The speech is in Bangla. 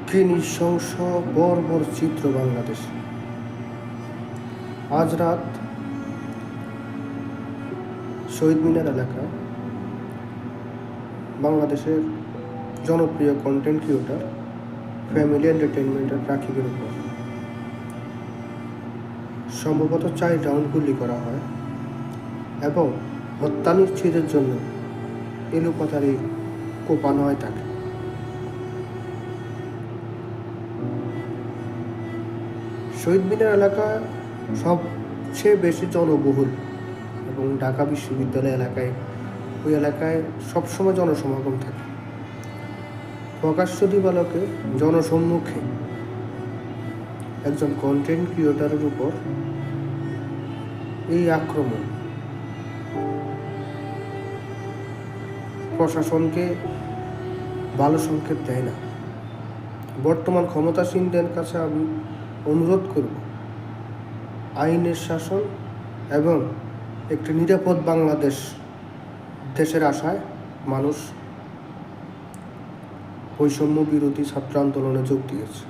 কি নৃশংস বর্বর চিত্র বাংলাদেশ। আজ রাত শহীদ মিনার এলাকায় বাংলাদেশের জনপ্রিয় কন্টেন্ট ক্রিয়েটর ফ্যামিলি এন্টারটেইনমেন্টের রাকিবের উপর সম্ভবত 4 রাউন্ড গুলি করা হয় এবং হত্যা নিশ্চিতের জন্য এলোপাতাড়ি কোপানো হয় তাকে। শহীদ মিনার এলাকা সবচেয়ে বেশি জনবহুল এবং ঢাকা বিশ্ববিদ্যালয় এলাকায় ওই এলাকায় সবসময় জনসমাগম থাকে। প্রকাশ্য দিবালোকে জনসম্মুখে একজন কন্টেন্ট ক্রিয়েটরের উপর এই আক্রমণ প্রশাসনকে ভালো সংকেত দেয় না। বর্তমান ক্ষমতাসীনদের কাছে আমি অনুরোধ করব, আইনের শাসন এবং একটি নিরাপদ বাংলাদেশ দেশের আশায় মানুষ বৈষম্য বিরোধী ছাত্র আন্দোলনে যোগ দিয়েছে।